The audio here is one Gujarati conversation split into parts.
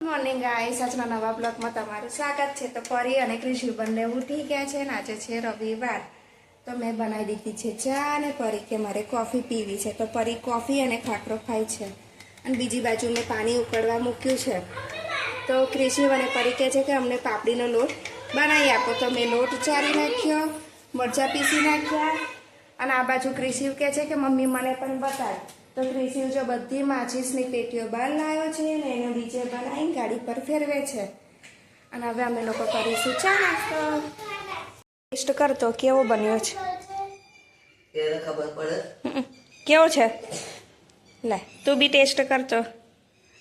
મોર્નિંગ ગાઈસ, આજના નવા બ્લોગમાં તમારું સ્વાગત છે। તો પરી અને ક્રિશુ બંને ઉઠી ગયા છે ને આજે છે રવિવાર, તો મેં બનાવી દીધી છે ચા અને પરી કે મારે કોફી પીવી છે, તો પરી કોફી અને ખાખરો ખાય છે અને બીજી બાજુ મેં પાણી ઉકળવા મૂક્યું છે। તો ક્રિશુ અને પરી કહે છે કે અમને પાપડીનો લોટ બનાવી આપો, તો મેં લોટ ચારી નાખ્યો, મરચાં પીસી નાખ્યા અને આ બાજુ ક્રિશુ કહે છે કે મમ્મી મને પણ બતાવ। તો ક્રિશુ જો બધી માચીસની પેટીઓ બહાર લાવ્યો છે ને એને ડીજે બનાવીને ગાડી પર ફેરવે છે અને હવે અમે લોકો કરીશું ચા નાસ્તો। ટેસ્ટ કરતો કેવો બન્યો છે, ખબર પડે કેવો છે? લે તું બી ટેસ્ટ કરતો,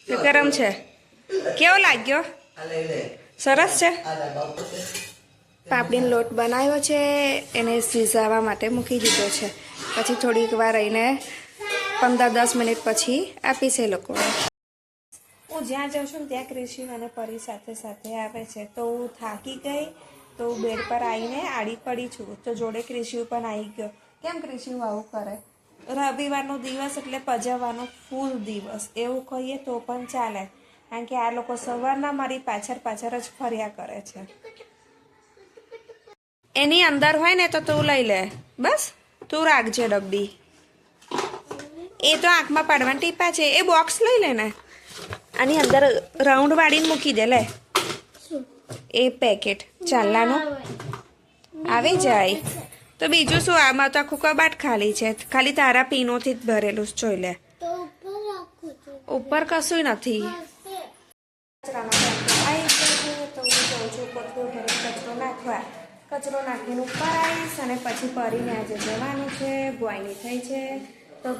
ગરમ છે, કેવો લાગ્યો? સરસ છે। પાપડીનો લોટ બનાવ્યો છે, એને સિઝાવા માટે મૂકી દીધો છે, પછી થોડીક વાર રહીને 15-10 મિનિટ પછી આપીશ એ લોકોને। હું જ્યાં જાઉં છું ને ત્યાં ક્રિશુ અને પરી સાથે સાથે આવે છે, તો હું થાકી ગઈ તો બેડ પર આવીને આડી પડી છું, તો જોડે ક્રિશુ પણ આવી ગયો। કેમ ક્રિશુ આવું કરે? રવિવારનો દિવસ એટલે પજવવાનો ફૂલ દિવસ એવું કહીએ તો પણ ચાલે, કારણ કે આ લોકો સવારના મારી પાછળ જ ફર્યા કરે છે। એની અંદર હોય ને તો તું લઈ લે, બસ તું રાખજે ડબ્બી। એ તો આંખમાં પાડવાના ટીપા છે, એ બોક્સ લઈ લે ને, આની અંદર રાઉન્ડ વાળીને મૂકી દે। લે એ પેકેટ ચાલવાનું આવી જાય તો બીજું શું, આમાં તો આખું કબાટ ખાલી છે, ખાલી તારા પીનોથી જ ભરેલું છે, જોઈ લે। ઉપર કશું નથી। કચરો નાખીને ઉપર આવીશ અને પછી પરીને આજે જવાનું છે, ગોયની થઈ છે, તો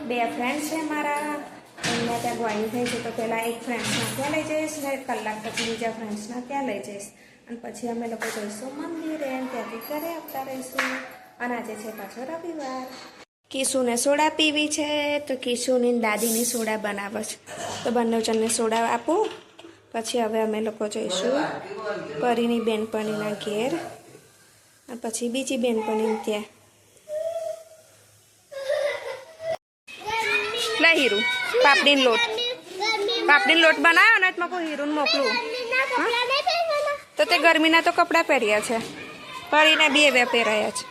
બે ફ્રેન્ડ છે મારા, એમને ત્યાં ગોયની થઈ છે, તો પહેલાં એક ફ્રેન્ડ્સના ત્યાં લઈ જઈશ ને કલાક પછી બીજા ફ્રેન્ડ્સના ત્યાં લઈ જઈશ અને પછી અમે લોકો જઈશું મંદિરે, ત્યાંથી ઘરે આવતા રહીશું અને આજે છે પાછો રવિવાર। કિશુને સોડા પીવી છે, તો કિશુની દાદીની સોડા બનાવે છે, તો બંને જણને સોડા આપું, પછી હવે અમે લોકો જઈશું પરીની બેનપણીના ઘેર અને પછી બીજી બેનપણી ત્યાં। લે હીરું, પાપડીનો લોટ બનાવ્યો ને એમાં કોઈ હીરુને મોકલું, તો તે ગરમીના તો કપડાં પહેર્યા છે, પરીને બે પહેરાયા છે।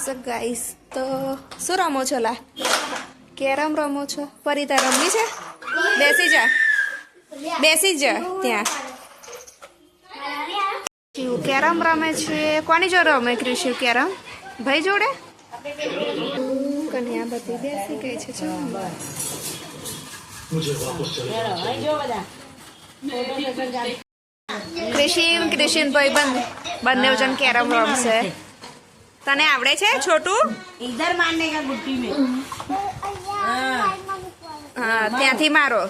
સો ગાઈસ, તો શું રમો છો? લા કેરમ રમો છો? પરી તાર રમવી છે? બેસી જા ત્યાં। કેરમ રમે છે, કોની જોડે રમે ક્રિશુ કેરમ? ભાઈ જોડે? કન્યા બધી બેસી ગઈ છે, ક્રિશિન ભાઈ બંને જણ કેરમ રમશે। તને આવડે છે છોટું? इधर मारने का गुट्टी में હા ત્યાંથી મારો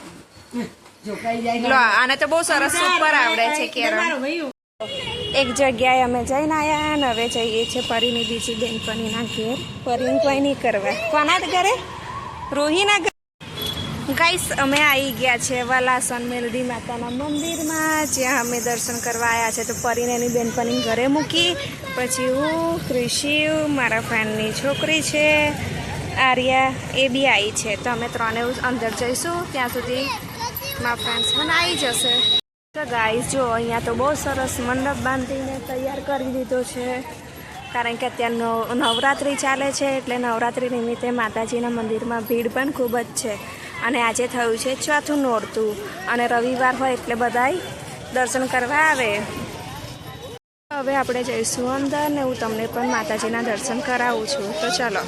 લો, આને તો બહુ સરસ સુપર આવડે છે કેરમ। એક જગ્યાએ અમે જઈને આવ્યા અને હવે જઈએ છીએ પરીની બીજી બેનપણીના ઘેર। પરીને કોઈ નહીં કરવા, કોના ઘરે? રોહીના ઘરે। ગાઈસ, અમે આવી ગયા છે વલાસન મેલડી માતાના મંદિરમાં, જ્યાં અમે દર્શન કરવા આવ્યા છે। તો પરીને એની બેનપણી ઘરે મૂકી પછી હું, ક્રિશિવ, મારા ફ્રેન્ડની છોકરી છે આર્યા, એ બી આવી છે, તો અમે ત્રણે અંદર જઈશું, ત્યાં સુધી મારા ફ્રેન્ડ્સ મને આવી જશે। તો ગાઈસ જો અહીંયા તો બહુ સરસ મંડપ બાંધીને તૈયાર કરી દીધો છે, કારણ કે અત્યારે નવરાત્રિ ચાલે છે, એટલે નવરાત્રિ નિમિત્તે માતાજીના મંદિરમાં ભીડ પણ ખૂબ જ છે અને આજે થયું છે ચોથું નોરતું અને રવિવાર હોય એટલે બધાય દર્શન કરવા આવે। હવે આપણે જઈશું અંદર ને હું તમને પણ માતાજીના દર્શન કરાવું છું, તો ચલો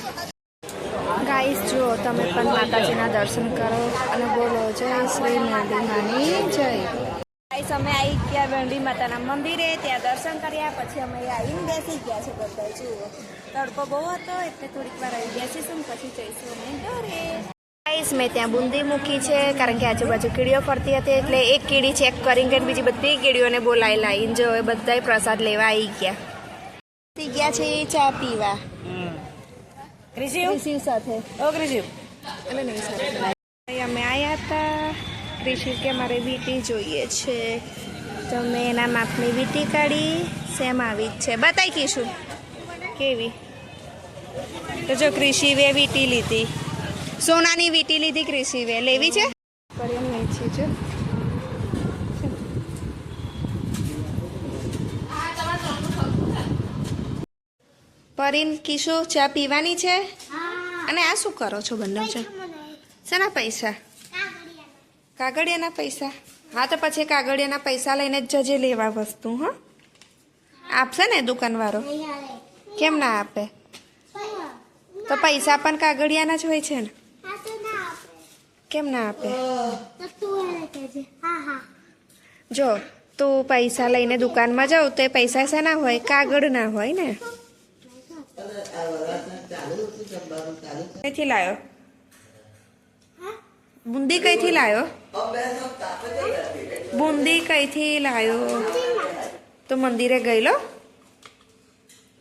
ગાઈસ જો તમે પણ માતાજીના દર્શન કરો અને બોલો જય શ્રી મેરડી માની જય। ગાઈસ, અમે આવી ગયા મેરડી માતાના મંદિરે, ત્યાં દર્શન કર્યા પછી અમે આવીને બેસી ગયા છે બધા। જુઓ તડકો બહુ હતો એટલે થોડીક વાર આવી બેસીશું પછી જઈશું અમે ઘરે। ગાઈસ, મેં ત્યાં બુંદી મૂકી છે, કારણ કે આજુબાજુ કીડીઓ ફરતી હતી, એટલે એક કીડી ચેક કરીને બીજી બધી કીડીઓને બોલાવી લાવીને જો એ બધાય પ્રસાદ લેવા આવી ગયા છે ચા પીવા ક્રિશિવ સાથે। અને નહીં સાથે અમે આવ્યા હતા, ક્રિશિવ કે મારે વીટી જોઈએ છે, તો મેં એના માપની વીટી કાઢી, સેમ આવી જ છે, બતાવી કીશું કેવી। તો જો ક્રિશિવે વીટી લીધી, સોનાની વીટી લીધી ક્રિશિવે, લેવી છે? કરી નહીં છે જો પરીન કિશુ ચા પીવાની છે અને આ શું કરો છો બંને છે શેના પૈસા કાગળિયાના પૈસા હા તો પછી કાગળિયાના પૈસા લઈને જ જજે લેવા વસ્તુ હા આપશે ને દુકાનવાળો કેમ ના આપે તો પૈસા પણ કાગળિયાના જ હોય છે ને કેમ ના આપે જો તું પૈસા લઈને દુકાનમાં જાઉં તો એ પૈસા શેના હોય કાગળના હોય ને કઈથી લાયો બુંદી કઈથી લાયો બુંદી કઈથી લાયો તો મંદિરે ગયેલો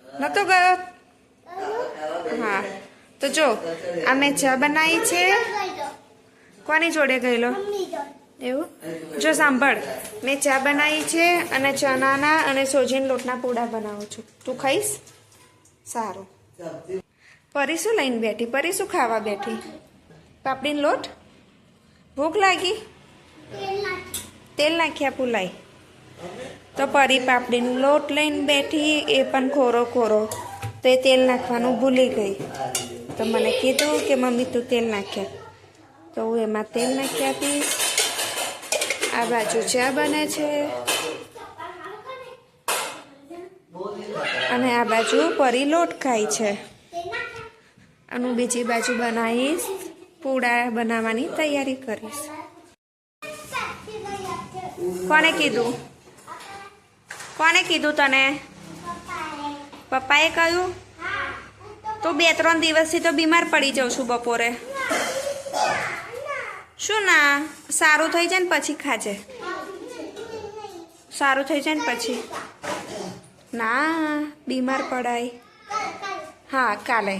નતો ગયો હા તો જો આ મેં ચા બનાવી છે કોની જોડે ગયેલો એવું જો સાંભળ મેં ચા બનાવી છે અને ચણાના અને સોજીન લોટના પૂડા બનાવું છું તું ખાઈશ સારું પરી શું લઈને બેઠી પરી શું ખાવા બેઠી પાપડીનો લોટ ભૂખ લાગી તેલ નાખ્યા પુલાઈ તો પરી પાપડીનો લોટ લઈને બેઠી એ પણ કોરો કોરો તો એ તેલ નાખવાનું ભૂલી ગઈ તો મને કીધું કે મમ્મી તું તેલ નાખ્યા તો હું એમાં તેલ નાખી આપીશ આ બાજુ ચા બને છે અને આ બાજુ પરી લોટ ખાય છે અને બીજી બાજુ બનાવીશ પૂડા બનાવવાની તૈયારી કરીશ કોને કીધું તને પપ્પાએ કહ્યું તો 2-3 દિવસથી તો બીમાર પડી જાઉં છું બપોરે શું ના સારું થઈ જાય ને પછી ખાજે સારું થઈ જાય ને પછી ના બીમાર પડાય હા કાલે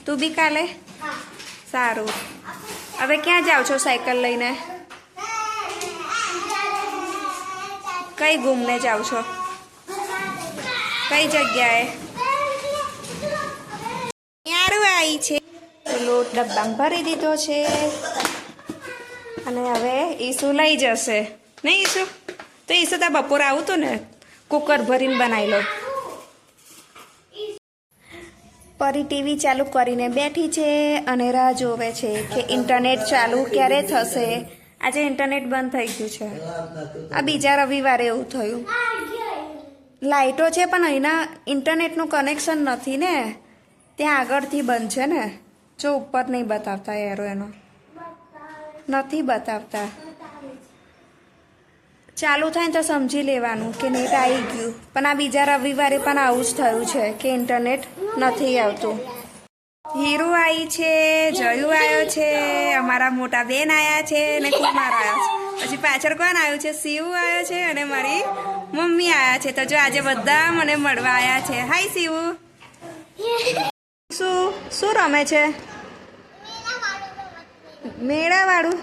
તું બી કાલે સારું હવે ક્યાં જાવ છો સાયકલ લઈને કઈ ઘૂમને જાવ છો કઈ જગ્યાએ યારું આવી છે લોટ ડબ્બામાં ભરી દીધો છે અને હવે ઈસુ લઈ જશે નહીં ઈસુ તો ઈસુ તો બપોરે આવું હતું ને કુકર ભરીને બનાવી લો પરી ટીવી ચાલુ કરીને બેઠી છે અને રાહ જોવે છે કે ઇન્ટરનેટ ચાલુ ક્યારે થશે આજે ઇન્ટરનેટ બંધ થઈ ગયું છે આ બીજા રવિવારે એવું થયું લાઇટો છે પણ અહીંના ઇન્ટરનેટનું કનેક્શન નથી ને ત્યાં આગળથી બંધ છે ને જો ઉપર નહીં બતાવતા એરો એનો નથી બતાવતા ચાલુ થાય તો સમજી લેવાનું કે નેટ આવી ગયું પણ આ બીજા રવિવારે પણ આવું જ થયું છે કે ઇન્ટરનેટ નથી આવતું હીરુ આવી છે જયુ આવ્યો છે અમારા મોટા બેન આવ્યા છે અને કુમાર આવ્યો છે પછી પાછળ કોણ આવ્યું છે શિવ આવ્યો છે અને મારી મમ્મી આવ્યા છે તો જો આજે બધા મને મળવા આવ્યા છે હાય શિવ શું રમે છે મેળાવાળું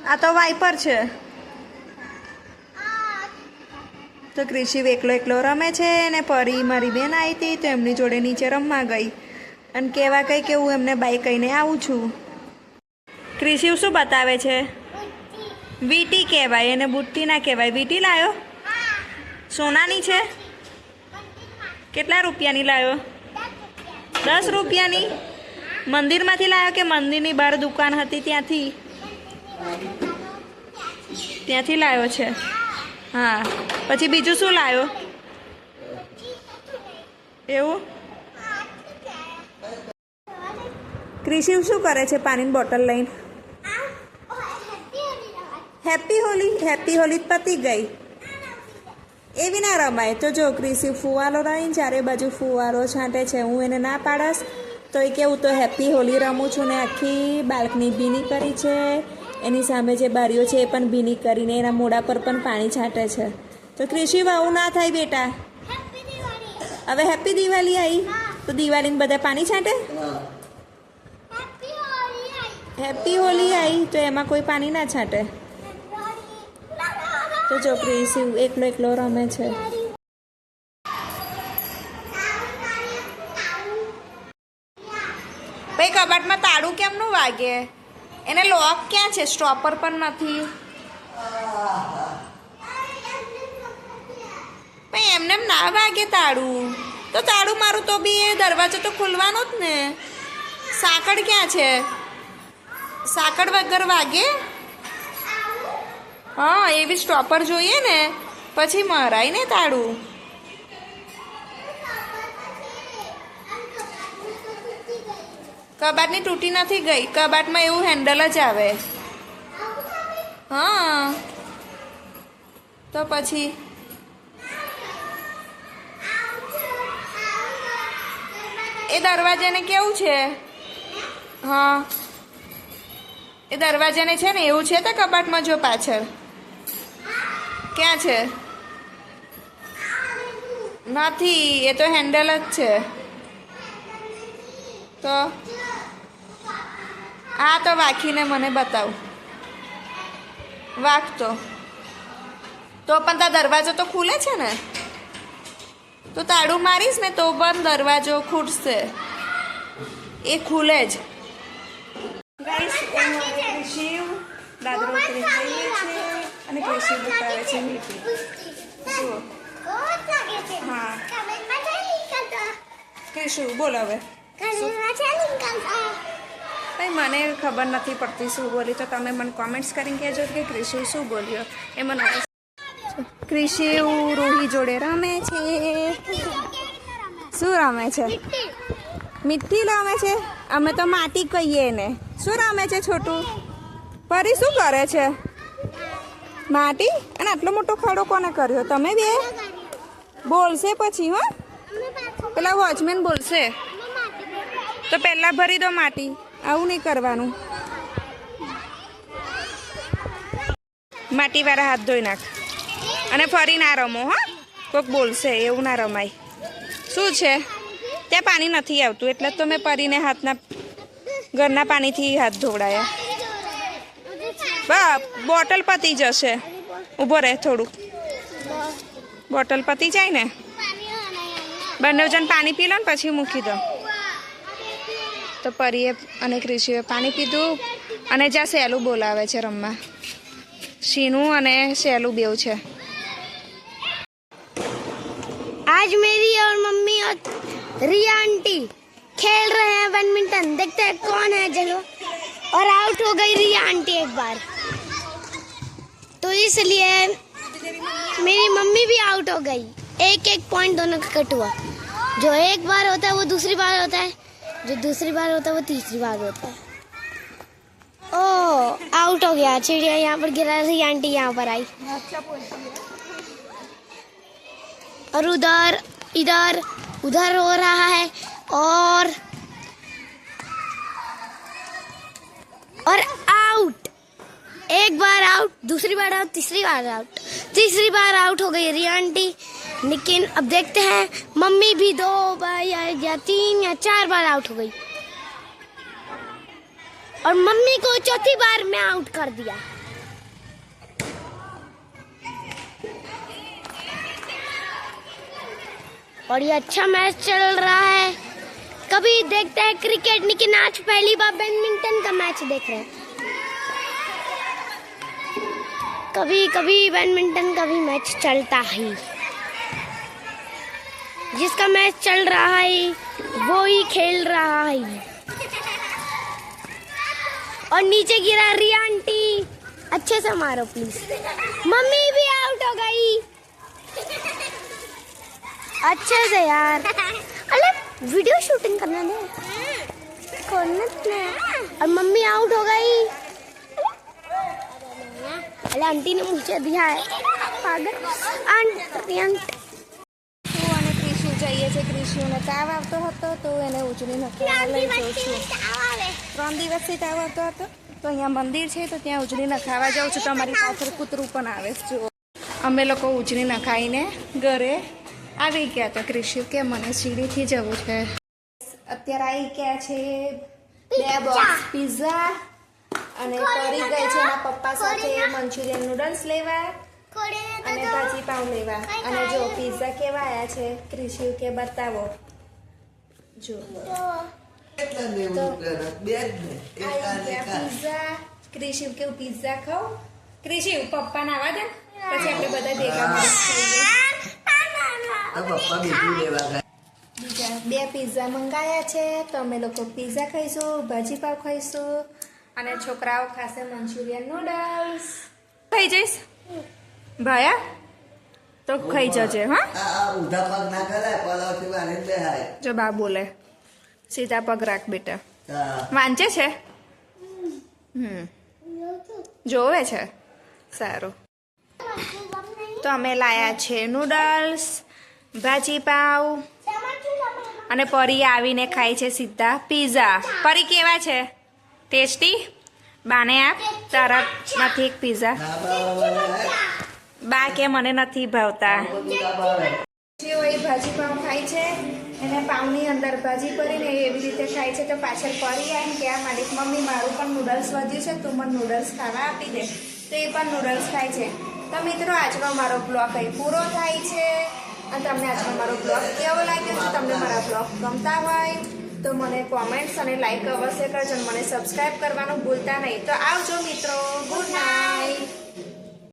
આ તો વાઇપર છે તો કૃષિ એકલો રમે છે ને પરી મારી બેન આવી હતી તો એમની જોડે નીચે રમવા ગઈ અને કહેવા કંઈ કે હું એમને બાઈ કહીને આવું છું કૃષિ શું બતાવે છે વીટી કહેવાય એને બુટ્ટી ના કહેવાય વીટી લાયો સોનાની છે કેટલા રૂપિયાની લાયો 10 રૂપિયાની મંદિરમાંથી લાવ્યો કે મંદિરની બહાર દુકાન હતી ત્યાંથી લાવ્યો છે હા પછી બીજું શું લાવ્યો એવું કૃષિ શું કરે છે પાણીની બોટલ લઈને હેપી હોલી પતી ગઈ એવી ના રમાય તો જો કૃષિ ફુવારો રહીને ચારે બાજુ ફુવારો છાંટે છે હું એને ના પાડસ તો એ કેવું તો હેપી હોલી રમું છું ને આખી બાલ્કની ભીની કરી છે એની સામે જે બારીઓ છે એ પણ ભીની કરીને એના મોઢા પર પણ પાણી છાંટે છે તો કૃષિ આવું ના થાય બેટા હવે હેપી દિવાળી આવી તો દિવાળીને બધા પાણી છાંટે હેપી હોલી આવી તો એમાં કોઈ પાણી ના છાંટે તો જો કૃષિ એકલો રમે છે ભાઈ કબાટમાં તાળું કેમનું વાગે એને લોક ક્યાં છે સ્ટોપર પણ નથી ભાઈ એમને ના વાગે તાળું તો તાળું મારું તો બી એ દરવાજો તો ખુલવાનો જ ને. સાકડ ક્યાં છે? સાકડ વગર વાગે? હા, એવી સ્ટોપર જોઈએ ને પછી મરાય ને તાળું. કબાટની તૂટી નથી ગઈ, કબાટમાં એવું હેન્ડલ જ આવે. હા તો પછી એ દરવાજાને કેવું છે? હા એ દરવાજાને છે ને એવું છે તો કબાટમાં જો પાછળ ક્યાં છે? નથી, એ તો હેન્ડલ જ છે. તો આ તો વાંખીને મને બતાવ. વાગતો તો પણ તાર દરવાજો તો ખુલે છે ને? તો તાળું મારીશ ને તો પણ દરવાજો ખૂટશે, એ ખુલે જ. ગાઈસ શિવ દાદરો ઉતરી જઈએ છે અને કૃષિ બતાવે છે મીઠી. જુઓ. હા કૃષિ બોલ હવે. ભાઈ મને ખબર નથી પડતી શું બોલી, તો તમે મને કોમેન્ટ્સ કરીને કહેજો કે કૃષિ શું બોલ્યો એ મને. કૃષિ રૂહી જોડે રમે છે. શું રમે છે? મીઠી રમે છે. અમે તો માટી કહીએ ને. શું રમે છે છોટું? પરી શું કરે છે? માટી. અને આટલો મોટો ખડો કોને કર્યો? તમે બે? બોલશે પછી હો, પેલા વોચમેન બોલશે. તો પહેલા ભરી દો માટી, આવું નહીં કરવાનું. માટી વાળા હાથ ધોઈ નાખ અને ફરી ના રમો. હા કોઈક બોલશે એવું ના રમાય. શું છે ત્યાં? પાણી નથી આવતું એટલે તો મેં પરીને હાથના ઘરના પાણીથી હાથ ધોવડાયા. બા બોટલ પતી જશે, ઊભો રહે થોડું. બોટલ પતી જાય ને બંને જણ પાણી પી લો ને પછી મૂકી દો. તો પરીએ અને કૃષિએ પાણી પીધું અને જ્યાં સહેલું બોલાવે છે રમવા. શીનું અને સહેલું બેવ છે. आज मेरी और मम्मी और रिया आंटी खेल रहे हैं बैडमिंटन. देखते हैं कौन है चलो. और आउट हो गई रिया आंटी एक बार, तो इसलिए मेरी मम्मी भी आउट हो गई. एक एक पॉइंट दोनों का कट हुआ. जो एक बार होता है वो दूसरी बार होता है, जो दूसरी बार होता है वो तीसरी बार होता है. ओह आउट हो गया. चिड़िया यहाँ पर गिरा, रिया आंटी यहाँ पर आई. और उधर इधर उधर हो रहा है. और आउट. एक बार आउट, दूसरी बार आउट, तीसरी बार आउट. तीसरी बार आउट हो गई रिया आंटी. लेकिन अब देखते हैं मम्मी भी 2 बार या 3 या 4 बार आउट हो गई. और मम्मी को चौथी बार में आउट कर दिया. और ये अच्छा मैच चल रहा है. कभी देखते हैं क्रिकेट, लेकिन आज पहली बार बैडमिंटन का मैच देख रहे हैं. कभी कभी बैडमिंटन का भी मैच चलता है. जिसका मैच चल रहा है वो ही खेल रहा है. और नीचे गिरा रिया आंटी. अच्छे से मारो प्लीज. मम्मी भी आउट हो गई. अच्छे से यार. अरे वीडियो शूटिंग करना दे. और मम्मी आउट हो गई. अरे आंटी ने मुझे दिया है. पागल आंटी. અને ક્રિશુ જઈએ છે. ક્રિશુને તાવ આવતો હતો તો એને ઉજળી નખાવા લઈ જઉં છું. 3 દિવસથી તાવ આવતો હતો તો અહીંયા મંદિર છે તો ત્યાં ઉજળી નખાવા જાઉં છું. તમારી પાછળ કૂતરું પણ આવે છે. જુઓ અમે લોકો ઉજળી નખાઈને ઘરે આવી ગયા હતા. ક્રિશુ કે મને સીડીથી જવું છે. અત્યારે આવી ગયા છે 2 બોક્સ પિઝા અને પરી ગઈ છે એના પપ્પા સાથે મંચુરિયન નૂડલ્સ લેવા અને ભાજી પાઉં લેવા. અને જો પિઝા કેવા આયા છે ક્રિશુ કે બતાવો. જો કેટલા લેવું કરે? બે જ ને. એક આ ને એક આ. પિઝા. ક્રિશુ કેવું પિઝા ખાવ? ક્રિશુ પપ્પાને આવવા દે પછી આપણે બધા ભેગા મળીને ખાઈએ. આ પપ્પા બીજું લેવા ગયા. 2 પિઝા મંગાયા છે તો અમે લોકો પિઝા ખાઈશું, ભાજી પાવ ખાઈશું અને છોકરાઓ ખાશે મંચુરિયન નૂડલ્સ. ખાઈ જઈશ ભાયા તો ખાઈ જજે. હા આ ઊંધા પગ ના કરાય, પલાવથી વાળીને બેહાય. જો બા બોલે સીધા પગ રાખ બેટા. હા. વાંચે છે? જોવે છે. સારું. તો અમે લાયા છે નૂડલ્સ, ભાજી પાવ અને પરી આવીને ખાય છે સીધા પીઝા. પરી કેવા છે? ટેસ્ટી? બાને આપ, તારા નથી એક પીઝા. ના ભાવે. બા કે મને નથી ભાવતા. બધું ના ભાવે. જેઓ એ ભાજી પાવ ખાય છે એને પાવની અંદર ભાજી કરીને એવી રીતે ખાય છે તો પાછળ પરી આવીને કે આ માલિક મમ્મી મારું પણ નૂડલ્સ વધ્યું છે તું મને નૂડલ્સ ખાવા આપી દે તો એ પણ નૂડલ્સ ખાય છે. તો મિત્રો આજનો મારો બ્લોગ અહીં પૂરો થાય છે અને તમને આજનો મારો બ્લોગ કેવો લાગ્યો છે? તમને મારા બ્લોગ ગમતા હોય તો મને કોમેન્ટ્સ અને લાઈક અવશ્ય કરજો અને મને સબસ્ક્રાઈબ કરવાનું ભૂલતા નહીં. તો આવજો મિત્રો. Good night.